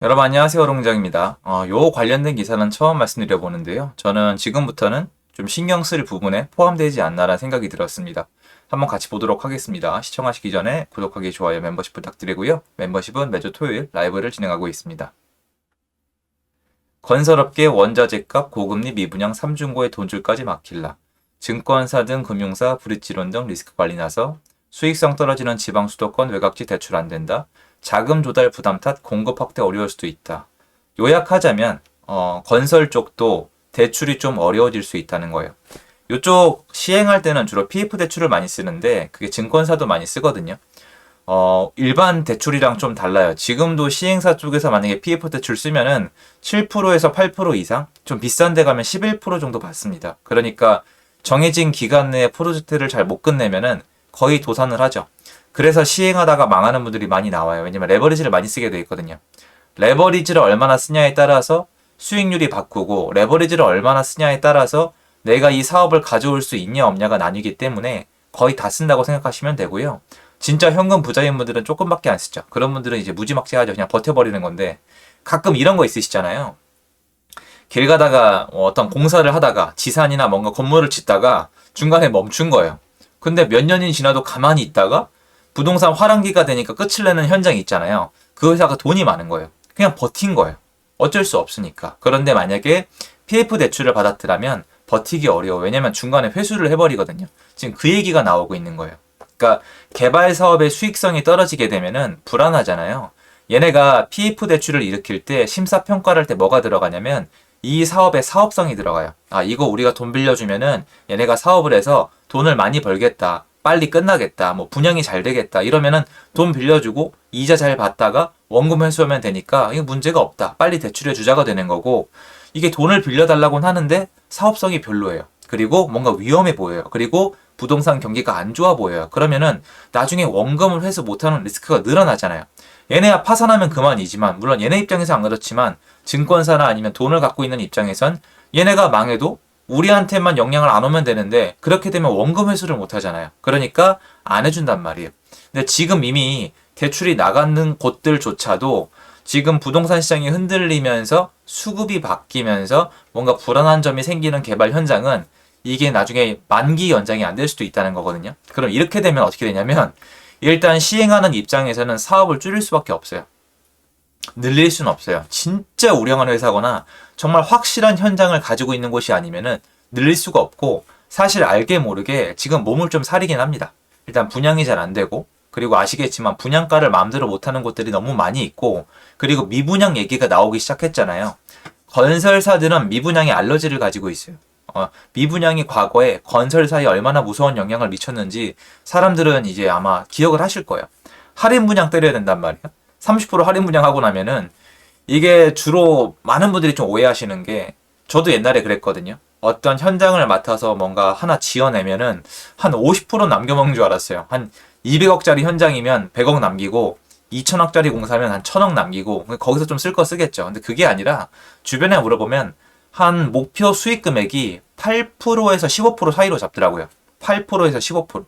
여러분 안녕하세요. 롱장입니다. 요 관련된 기사는 처음 말씀드려 보는데요. 저는 지금부터는 좀 신경 쓸 부분에 포함되지 않나라는 생각이 들었습니다. 한번 같이 보도록 하겠습니다. 시청하시기 전에 구독하기, 좋아요, 멤버십 부탁드리고요. 멤버십은 매주 토요일 라이브를 진행하고 있습니다. 건설업계 원자재값 고금리 미분양 3중고에 돈줄까지 막힐라. 증권사 등 금융사 브릿지론 등 리스크 관리 나서 수익성 떨어지는 지방 수도권 외곽지 대출 안 된다. 자금 조달 부담 탓 공급 확대 어려울 수도 있다. 요약하자면 건설 쪽도 대출이 좀 어려워질 수 있다는 거예요. 이쪽 시행할 때는 주로 PF 대출을 많이 쓰는데 그게 증권사도 많이 쓰거든요. 일반 대출이랑 좀 달라요. 지금도 시행사 쪽에서 만약에 PF 대출 쓰면은 7%에서 8% 이상, 좀 비싼 데 가면 11% 정도 받습니다. 그러니까 정해진 기간 내에 프로젝트를 잘 못 끝내면은 거의 도산을 하죠. 그래서 시행하다가 망하는 분들이 많이 나와요. 왜냐면 레버리지를 많이 쓰게 돼 있거든요. 레버리지를 얼마나 쓰냐에 따라서 수익률이 바꾸고 레버리지를 얼마나 쓰냐에 따라서 내가 이 사업을 가져올 수 있냐 없냐가 나뉘기 때문에 거의 다 쓴다고 생각하시면 되고요. 진짜 현금 부자인 분들은 조금밖에 안 쓰죠. 그런 분들은 이제 무지막지하죠. 그냥 버텨버리는 건데 가끔 이런 거 있으시잖아요. 길 가다가 어떤 공사를 하다가 지산이나 뭔가 건물을 짓다가 중간에 멈춘 거예요. 근데 몇 년이 지나도 가만히 있다가 부동산 화랑기가 되니까 끝을 내는 현장이 있잖아요. 그 회사가 돈이 많은 거예요. 그냥 버틴 거예요. 어쩔 수 없으니까. 그런데 만약에 PF 대출을 받았더라면 버티기 어려워. 왜냐면 중간에 회수를 해버리거든요. 지금 그 얘기가 나오고 있는 거예요. 그러니까 개발 사업의 수익성이 떨어지게 되면은 불안하잖아요. 얘네가 PF 대출을 일으킬 때 심사 평가를 할 때 뭐가 들어가냐면 이 사업의 사업성이 들어가요. 아, 이거 우리가 돈 빌려주면은 얘네가 사업을 해서 돈을 많이 벌겠다. 빨리 끝나겠다. 뭐 분양이 잘 되겠다. 이러면은 돈 빌려주고 이자 잘 받다가 원금 회수하면 되니까 이거 문제가 없다. 빨리 대출해 주자가 되는 거고 이게 돈을 빌려달라고는 하는데 사업성이 별로예요. 그리고 뭔가 위험해 보여요. 그리고 부동산 경기가 안 좋아 보여요. 그러면은 나중에 원금을 회수 못하는 리스크가 늘어나잖아요. 얘네가 파산하면 그만이지만 물론 얘네 입장에서 안 그렇지만 증권사나 아니면 돈을 갖고 있는 입장에선 얘네가 망해도 우리한테만 영향을 안 오면 되는데 그렇게 되면 원금 회수를 못 하잖아요. 그러니까 안 해준단 말이에요. 근데 지금 이미 대출이 나가는 곳들조차도 지금 부동산 시장이 흔들리면서 수급이 바뀌면서 뭔가 불안한 점이 생기는 개발 현장은 이게 나중에 만기 연장이 안 될 수도 있다는 거거든요. 그럼 이렇게 되면 어떻게 되냐면 일단 시행하는 입장에서는 사업을 줄일 수밖에 없어요. 늘릴 수는 없어요. 진짜 우량한 회사거나 정말 확실한 현장을 가지고 있는 곳이 아니면은 늘릴 수가 없고 사실 알게 모르게 지금 몸을 좀 사리긴 합니다. 일단 분양이 잘 안 되고 그리고 아시겠지만 분양가를 마음대로 못하는 곳들이 너무 많이 있고 그리고 미분양 얘기가 나오기 시작했잖아요. 건설사들은 미분양에 알러지를 가지고 있어요. 미분양이 과거에 건설사에 얼마나 무서운 영향을 미쳤는지 사람들은 이제 아마 기억을 하실 거예요. 할인 분양 때려야 된단 말이에요. 30% 할인 분양하고 나면은 이게 주로 많은 분들이 좀 오해하시는 게 저도 옛날에 그랬거든요. 어떤 현장을 맡아서 뭔가 하나 지어내면은 한 50% 남겨먹는 줄 알았어요. 한 200억짜리 현장이면 100억 남기고 2천억짜리 공사면 한 1000억 남기고 거기서 좀 쓸 거 쓰겠죠. 근데 그게 아니라 주변에 물어보면 한 목표 수익 금액이 8%에서 15% 사이로 잡더라고요. 8%에서 15%.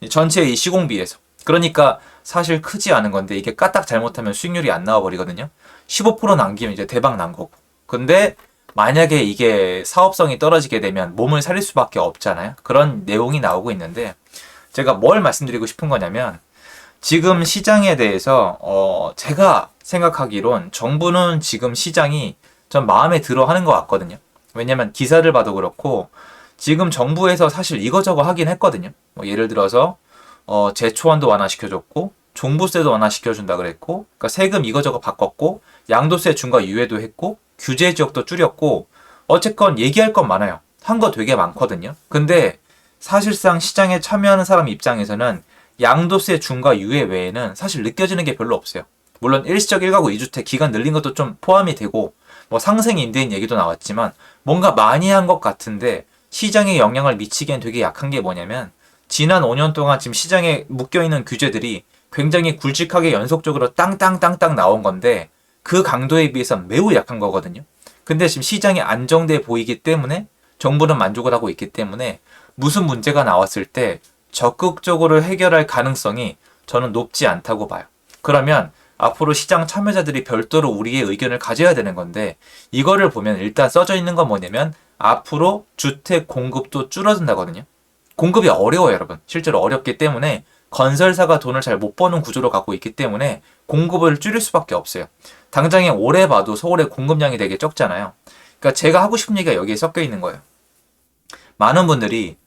전체 이 시공비에서. 그러니까 사실 크지 않은 건데 이게 까딱 잘못하면 수익률이 안 나와버리거든요. 15% 남기면 이제 대박 난 거고. 근데 만약에 이게 사업성이 떨어지게 되면 몸을 살릴 수밖에 없잖아요. 그런 내용이 나오고 있는데 제가 뭘 말씀드리고 싶은 거냐면 지금 시장에 대해서 제가 생각하기론 정부는 지금 시장이 전 마음에 들어 하는 것 같거든요. 왜냐면 기사를 봐도 그렇고 지금 정부에서 사실 이거저거 하긴 했거든요. 뭐 예를 들어서 제초안도 완화시켜줬고 종부세도 완화시켜준다 그랬고 그러니까 세금 이거저거 바꿨고 양도세 중과 유예도 했고 규제 지역도 줄였고 어쨌건 얘기할 건 많아요. 한 거 되게 많거든요. 근데 사실상 시장에 참여하는 사람 입장에서는 양도세 중과 유예 외에는 사실 느껴지는 게 별로 없어요. 물론 일시적 1가구 2주택 기간 늘린 것도 좀 포함이 되고 뭐 상생 임대인 얘기도 나왔지만 뭔가 많이 한 것 같은데 시장에 영향을 미치기엔 되게 약한 게 뭐냐면 지난 5년 동안 지금 시장에 묶여있는 규제들이 굉장히 굵직하게 연속적으로 땅땅땅땅 나온 건데 그 강도에 비해서는 매우 약한 거거든요. 근데 지금 시장이 안정돼 보이기 때문에 정부는 만족을 하고 있기 때문에 무슨 문제가 나왔을 때 적극적으로 해결할 가능성이 저는 높지 않다고 봐요. 그러면 앞으로 시장 참여자들이 별도로 우리의 의견을 가져야 되는 건데 이거를 보면 일단 써져 있는 건 뭐냐면 앞으로 주택 공급도 줄어든다거든요. 공급이 어려워요, 여러분. 실제로 어렵기 때문에 건설사가 돈을 잘 못 버는 구조로 갖고 있기 때문에 공급을 줄일 수밖에 없어요. 당장에 올해 봐도 서울의 공급량이 되게 적잖아요. 그러니까 제가 하고 싶은 얘기가 여기에 섞여 있는 거예요. 많은 분들이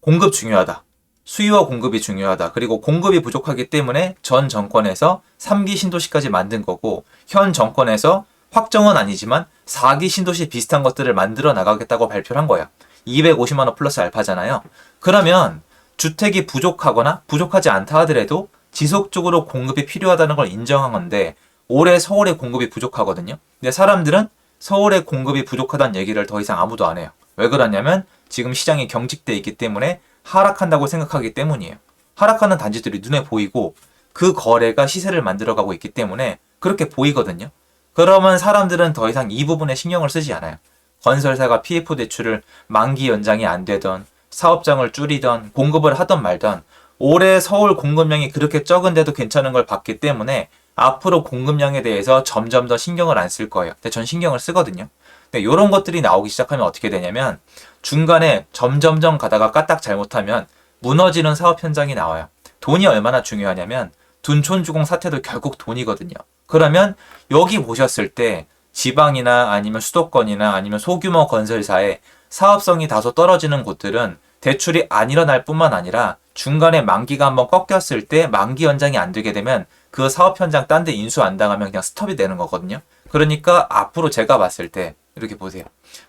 공급 중요하다. 수요와 공급이 중요하다. 그리고 공급이 부족하기 때문에 전 정권에서 3기 신도시까지 만든 거고 현 정권에서 확정은 아니지만 4기 신도시 비슷한 것들을 만들어 나가겠다고 발표를 한 거야. 250만 원 플러스 알파잖아요. 그러면 주택이 부족하거나 부족하지 않다 하더라도 지속적으로 공급이 필요하다는 걸 인정한 건데 올해 서울의 공급이 부족하거든요. 근데 사람들은 서울의 공급이 부족하다는 얘기를 더 이상 아무도 안 해요. 왜 그러냐면 지금 시장이 경직돼 있기 때문에 하락한다고 생각하기 때문이에요. 하락하는 단지들이 눈에 보이고 그 거래가 시세를 만들어가고 있기 때문에 그렇게 보이거든요. 그러면 사람들은 더 이상 이 부분에 신경을 쓰지 않아요. 건설사가 PF 대출을 만기 연장이 안 되던 사업장을 줄이던 공급을 하던 말던 올해 서울 공급량이 그렇게 적은데도 괜찮은 걸 봤기 때문에 앞으로 공급량에 대해서 점점 더 신경을 안 쓸 거예요. 근데 전 신경을 쓰거든요. 근데 이런 것들이 나오기 시작하면 어떻게 되냐면 중간에 점점점 가다가 까딱 잘못하면 무너지는 사업 현장이 나와요. 돈이 얼마나 중요하냐면 둔촌주공 사태도 결국 돈이거든요. 그러면 여기 보셨을 때 지방이나 아니면 수도권이나 아니면 소규모 건설사의 사업성이 다소 떨어지는 곳들은 대출이 안 일어날 뿐만 아니라 중간에 만기가 한번 꺾였을 때 만기 연장이 안 되게 되면 그 사업 현장 딴 데 인수 안 당하면 그냥 스톱이 되는 거거든요. 그러니까 앞으로 제가 봤을 때 이렇게 보세요.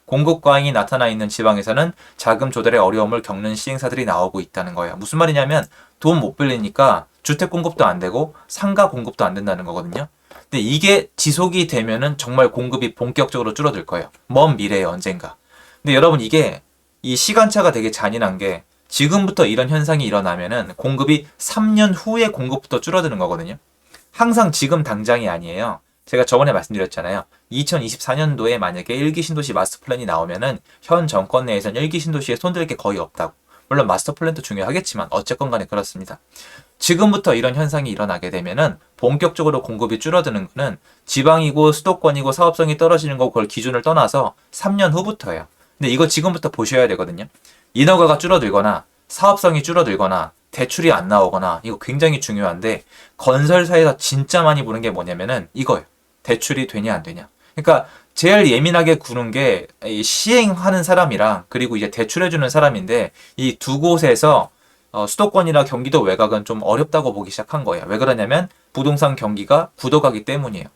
공급 과잉이 나타나 있는 지방에서는 자금 조달의 어려움을 겪는 시행사들이 나오고 있다는 거예요. 무슨 말이냐면 돈 못 빌리니까 주택 공급도 안 되고 상가 공급도 안 된다는 거거든요. 근데 이게 지속이 되면은 정말 공급이 본격적으로 줄어들 거예요. 먼 미래에 언젠가. 근데 여러분 이게 이 시간차가 되게 잔인한 게 지금부터 이런 현상이 일어나면은 공급이 3년 후에 공급부터 줄어드는 거거든요. 항상 지금 당장이 아니에요. 제가 저번에 말씀드렸잖아요. 2024년도에 만약에 1기 신도시 마스터 플랜이 나오면은 현 정권 내에서는 1기 신도시에 손댈 게 거의 없다고. 물론 마스터 플랜도 중요하겠지만 어쨌건 간에 그렇습니다. 지금부터 이런 현상이 일어나게 되면은 본격적으로 공급이 줄어드는 거는 지방이고 수도권이고 사업성이 떨어지는 거 그걸 기준을 떠나서 3년 후부터예요. 근데 이거 지금부터 보셔야 되거든요. 인허가가 줄어들거나 사업성이 줄어들거나 대출이 안 나오거나 이거 굉장히 중요한데 건설사에서 진짜 많이 보는 게 뭐냐면은 이거예요. 대출이 되냐 안 되냐. 그러니까 제일 예민하게 구는 게 시행하는 사람이랑 그리고 이제 대출해주는 사람인데 이 두 곳에서 수도권이나 경기도 외곽은 좀 어렵다고 보기 시작한 거예요. 왜 그러냐면 부동산 경기가 굳어가기 때문이에요.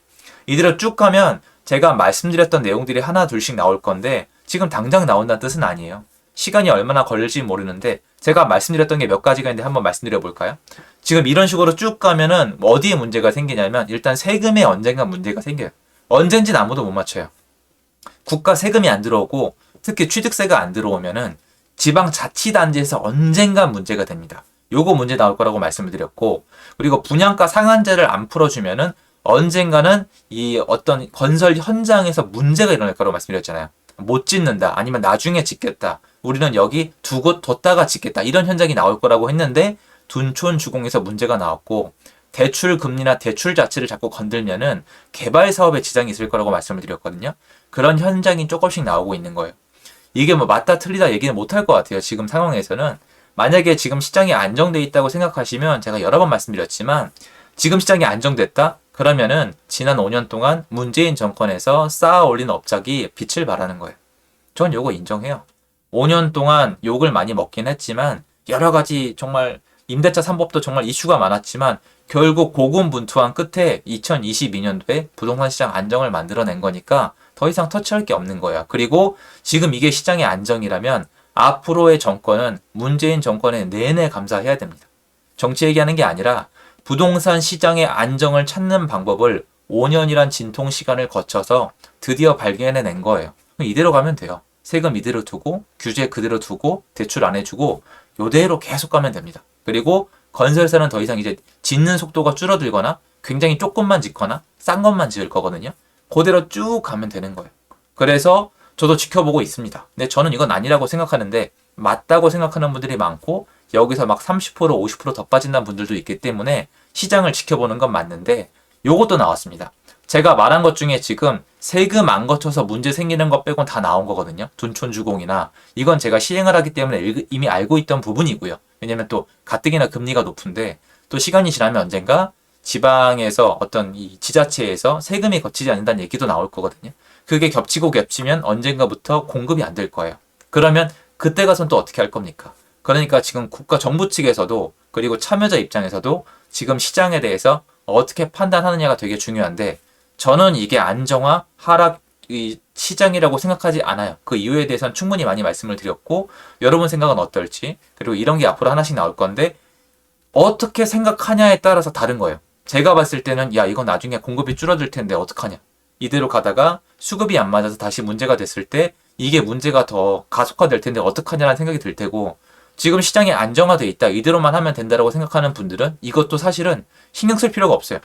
이대로 쭉 가면 제가 말씀드렸던 내용들이 하나 둘씩 나올 건데 지금 당장 나온다는 뜻은 아니에요. 시간이 얼마나 걸릴지 모르는데 제가 말씀드렸던 게 몇 가지가 있는데 한번 말씀드려 볼까요? 지금 이런 식으로 쭉 가면은 어디에 문제가 생기냐면 일단 세금에 언젠가 문제가 생겨요. 언젠지는 아무도 못 맞춰요. 국가 세금이 안 들어오고 특히 취득세가 안 들어오면은 지방자치단지에서 언젠가 문제가 됩니다. 요거 문제 나올 거라고 말씀을 드렸고 그리고 분양가 상한제를 안 풀어주면은 언젠가는 이 어떤 건설 현장에서 문제가 일어날 거라고 말씀드렸잖아요. 못 짓는다 아니면 나중에 짓겠다. 우리는 여기 두 곳 뒀다가 짓겠다. 이런 현장이 나올 거라고 했는데 둔촌 주공에서 문제가 나왔고 대출 금리나 대출 자체를 자꾸 건들면은 개발 사업에 지장이 있을 거라고 말씀을 드렸거든요. 그런 현장이 조금씩 나오고 있는 거예요. 이게 뭐 맞다 틀리다 얘기는 못 할 것 같아요. 지금 상황에서는 만약에 지금 시장이 안정돼 있다고 생각하시면 제가 여러 번 말씀드렸지만 지금 시장이 안정됐다? 그러면은 지난 5년 동안 문재인 정권에서 쌓아 올린 업적이 빛을 발하는 거예요. 전 요거 인정해요. 5년 동안 욕을 많이 먹긴 했지만 여러 가지 정말 임대차 3법도 정말 이슈가 많았지만 결국 고군분투한 끝에 2022년도에 부동산 시장 안정을 만들어낸 거니까 더 이상 터치할 게 없는 거야. 그리고 지금 이게 시장의 안정이라면 앞으로의 정권은 문재인 정권에 내내 감사해야 됩니다. 정치 얘기하는 게 아니라 부동산 시장의 안정을 찾는 방법을 5년이란 진통 시간을 거쳐서 드디어 발견해낸 거예요. 이대로 가면 돼요. 세금 이대로 두고 규제 그대로 두고 대출 안 해주고 요대로 계속 가면 됩니다. 그리고 건설사는 더 이상 이제 짓는 속도가 줄어들거나 굉장히 조금만 짓거나 싼 것만 지을 거거든요. 그대로 쭉 가면 되는 거예요. 그래서 저도 지켜보고 있습니다. 근데 저는 이건 아니라고 생각하는데 맞다고 생각하는 분들이 많고 여기서 막 30% 50% 더 빠진다는 분들도 있기 때문에 시장을 지켜보는 건 맞는데 요것도 나왔습니다. 제가 말한 것 중에 지금 세금 안 거쳐서 문제 생기는 것 빼곤 다 나온 거거든요. 둔촌주공이나 이건 제가 시행을 하기 때문에 이미 알고 있던 부분이고요. 왜냐면 또 가뜩이나 금리가 높은데 또 시간이 지나면 언젠가 지방에서 어떤 이 지자체에서 세금이 거치지 않는다는 얘기도 나올 거거든요. 그게 겹치고 겹치면 언젠가부터 공급이 안 될 거예요. 그러면 그때 가서는 또 어떻게 할 겁니까? 그러니까 지금 국가 정부 측에서도 그리고 참여자 입장에서도 지금 시장에 대해서 어떻게 판단하느냐가 되게 중요한데 저는 이게 안정화, 하락, 이 시장이라고 생각하지 않아요. 그 이유에 대해서는 충분히 많이 말씀을 드렸고 여러분 생각은 어떨지 그리고 이런 게 앞으로 하나씩 나올 건데 어떻게 생각하냐에 따라서 다른 거예요. 제가 봤을 때는 야 이건 나중에 공급이 줄어들 텐데 어떡하냐. 이대로 가다가 수급이 안 맞아서 다시 문제가 됐을 때 이게 문제가 더 가속화될 텐데 어떡하냐라는 생각이 들 테고 지금 시장이 안정화돼 있다. 이대로만 하면 된다라고 생각하는 분들은 이것도 사실은 신경 쓸 필요가 없어요.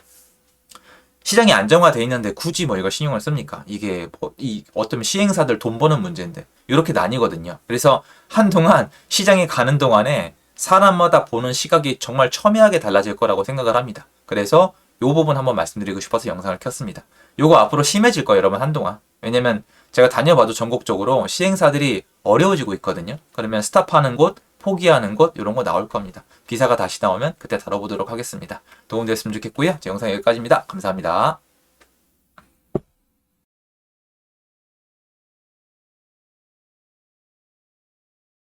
시장이 안정화돼 있는데 굳이 뭐 이걸 신경을 씁니까? 이게 뭐 이 어떤 시행사들 돈 버는 문제인데 이렇게 나뉘거든요. 그래서 한동안 시장이 가는 동안에 사람마다 보는 시각이 정말 첨예하게 달라질 거라고 생각을 합니다. 그래서 요 부분 한번 말씀드리고 싶어서 영상을 켰습니다. 요거 앞으로 심해질 거예요, 여러분 한동안. 왜냐면 제가 다녀봐도 전국적으로 시행사들이 어려워지고 있거든요. 그러면 스탑하는 곳, 포기하는 곳 이런 거 나올 겁니다. 기사가 다시 나오면 그때 다뤄보도록 하겠습니다. 도움됐으면 좋겠고요. 제 영상 여기까지입니다. 감사합니다.